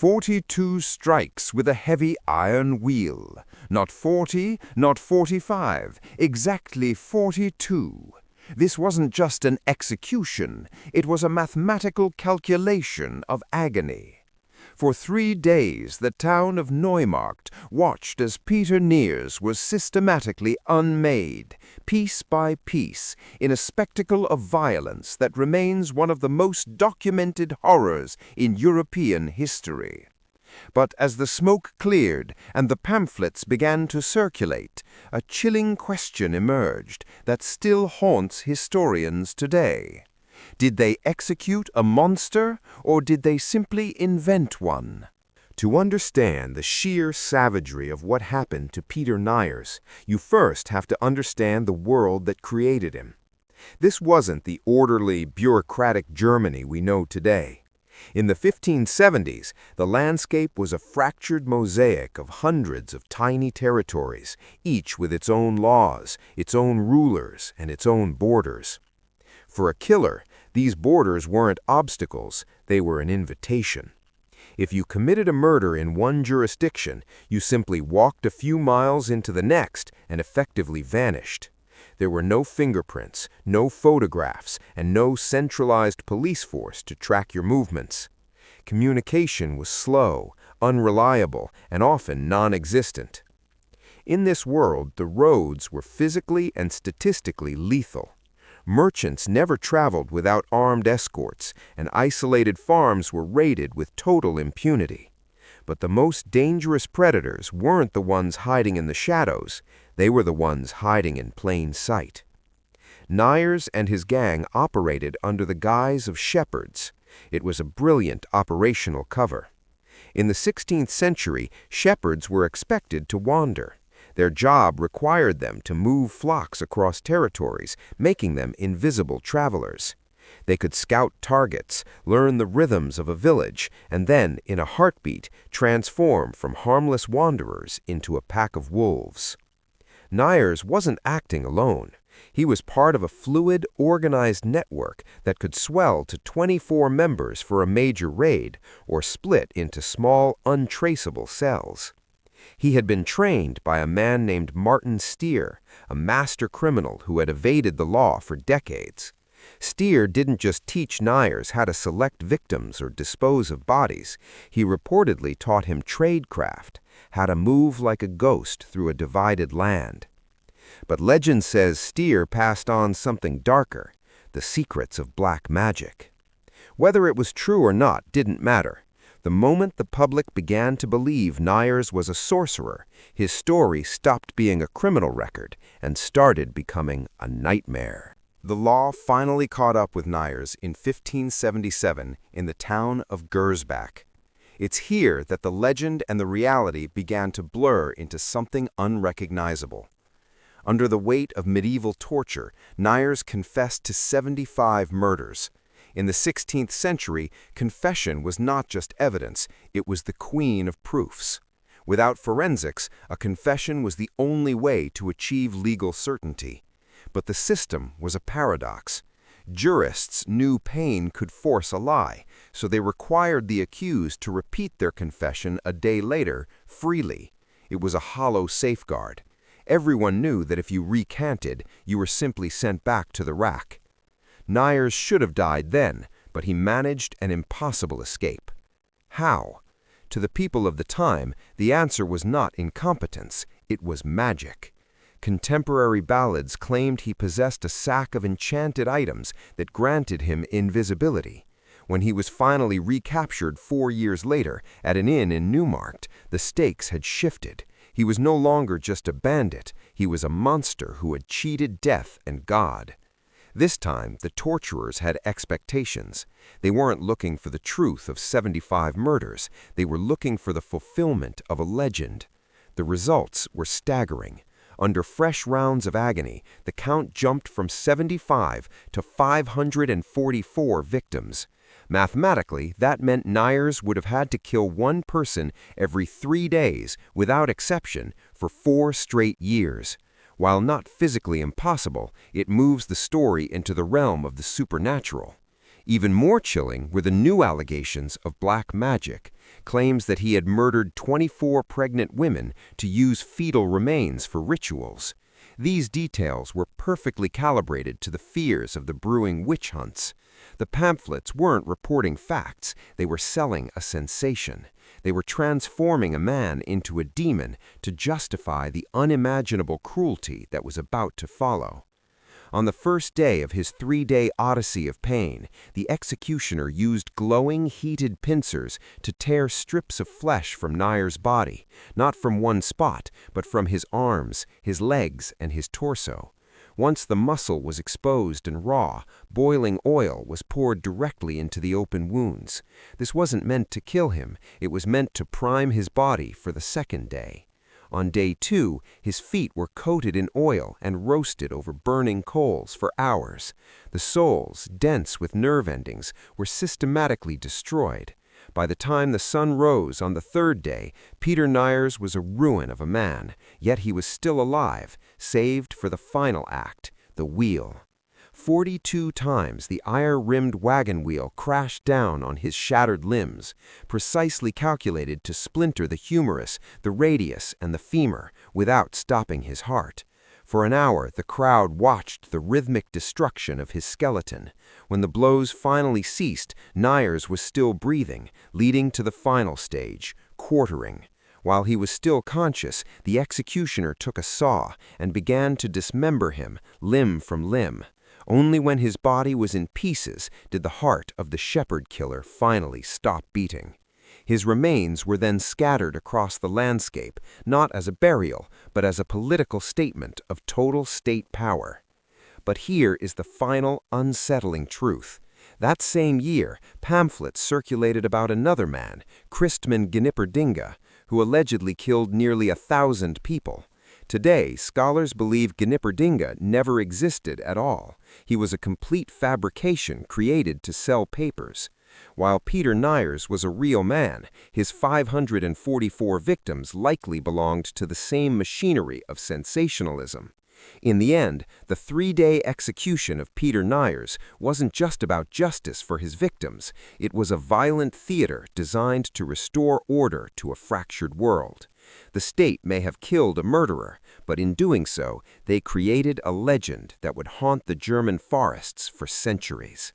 42 strikes with a heavy iron wheel. Not 40, not 45, exactly 42. This wasn't just an execution, it was a mathematical calculation of agony. For 3 days, the town of Neumarkt watched as Peter Niers was systematically unmade, piece by piece, in a spectacle of violence that remains one of the most documented horrors in European history. But as the smoke cleared and the pamphlets began to circulate, a chilling question emerged that still haunts historians today. Did they execute a monster, or did they simply invent one? To understand the sheer savagery of what happened to Peter Niers, you first have to understand the world that created him. This wasn't the orderly, bureaucratic Germany we know today. In the 1570s, the landscape was a fractured mosaic of hundreds of tiny territories, each with its own laws, its own rulers, and its own borders. For a killer, these borders weren't obstacles, they were an invitation. If you committed a murder in one jurisdiction, you simply walked a few miles into the next and effectively vanished. There were no fingerprints, no photographs, and no centralized police force to track your movements. Communication was slow, unreliable, and often non-existent. In this world, the roads were physically and statistically lethal. Merchants never traveled without armed escorts, and isolated farms were raided with total impunity. But the most dangerous predators weren't the ones hiding in the shadows, they were the ones hiding in plain sight. Niers and his gang operated under the guise of shepherds. It was a brilliant operational cover. In the 16th century, shepherds were expected to wander. Their job required them to move flocks across territories, making them invisible travelers. They could scout targets, learn the rhythms of a village, and then, in a heartbeat, transform from harmless wanderers into a pack of wolves. Niers wasn't acting alone. He was part of a fluid, organized network that could swell to 24 members for a major raid or split into small, untraceable cells. He had been trained by a man named Martin Stier, a master criminal who had evaded the law for decades. Stier didn't just teach Niers how to select victims or dispose of bodies. He reportedly taught him tradecraft, how to move like a ghost through a divided land. But legend says Stier passed on something darker, the secrets of black magic. Whether it was true or not didn't matter. The moment the public began to believe Niers was a sorcerer, his story stopped being a criminal record and started becoming a nightmare. The law finally caught up with Niers in 1577 in the town of Gersbach. It's here that the legend and the reality began to blur into something unrecognizable. Under the weight of medieval torture, Niers confessed to 75 murders. In the 16th century, confession was not just evidence, it was the queen of proofs. Without forensics, a confession was the only way to achieve legal certainty. But the system was a paradox. Jurists knew pain could force a lie, so they required the accused to repeat their confession a day later, freely. It was a hollow safeguard. Everyone knew that if you recanted, you were simply sent back to the rack. Niers should have died then, but he managed an impossible escape. How? To the people of the time, the answer was not incompetence, it was magic. Contemporary ballads claimed he possessed a sack of enchanted items that granted him invisibility. When he was finally recaptured 4 years later at an inn in Neumarkt, the stakes had shifted. He was no longer just a bandit, he was a monster who had cheated death and God. This time, the torturers had expectations. They weren't looking for the truth of 75 murders, they were looking for the fulfillment of a legend. The results were staggering. Under fresh rounds of agony, the count jumped from 75 to 544 victims. Mathematically, that meant Niers would have had to kill one person every 3 days, without exception, for 4 straight years. While not physically impossible, it moves the story into the realm of the supernatural. Even more chilling were the new allegations of black magic, claims that he had murdered 24 pregnant women to use fetal remains for rituals. These details were perfectly calibrated to the fears of the brewing witch hunts. The pamphlets weren't reporting facts, they were selling a sensation. They were transforming a man into a demon to justify the unimaginable cruelty that was about to follow. On the first day of his 3-day odyssey of pain, the executioner used glowing, heated pincers to tear strips of flesh from Niers' body, not from one spot, but from his arms, his legs, and his torso. Once the muscle was exposed and raw, boiling oil was poured directly into the open wounds. This wasn't meant to kill him, it was meant to prime his body for the second day. On day 2, his feet were coated in oil and roasted over burning coals for hours. The soles, dense with nerve endings, were systematically destroyed. By the time the sun rose on the 3rd day, Peter Niers was a ruin of a man, yet he was still alive, saved for the final act, the wheel. 42 times the iron-rimmed wagon wheel crashed down on his shattered limbs, precisely calculated to splinter the humerus, the radius, and the femur, without stopping his heart. For an hour, the crowd watched the rhythmic destruction of his skeleton. When the blows finally ceased, Niers was still breathing, leading to the final stage, quartering. While he was still conscious, the executioner took a saw and began to dismember him, limb from limb. Only when his body was in pieces did the heart of the shepherd killer finally stop beating. His remains were then scattered across the landscape, not as a burial, but as a political statement of total state power. But here is the final, unsettling truth. That same year, pamphlets circulated about another man, Christman Gniperdinga, who allegedly killed nearly 1,000 people. Today, scholars believe Gniperdinga never existed at all. He was a complete fabrication created to sell papers. While Peter Niers was a real man, his 544 victims likely belonged to the same machinery of sensationalism. In the end, the 3-day execution of Peter Niers wasn't just about justice for his victims. It was a violent theater designed to restore order to a fractured world. The state may have killed a murderer, but in doing so, they created a legend that would haunt the German forests for centuries.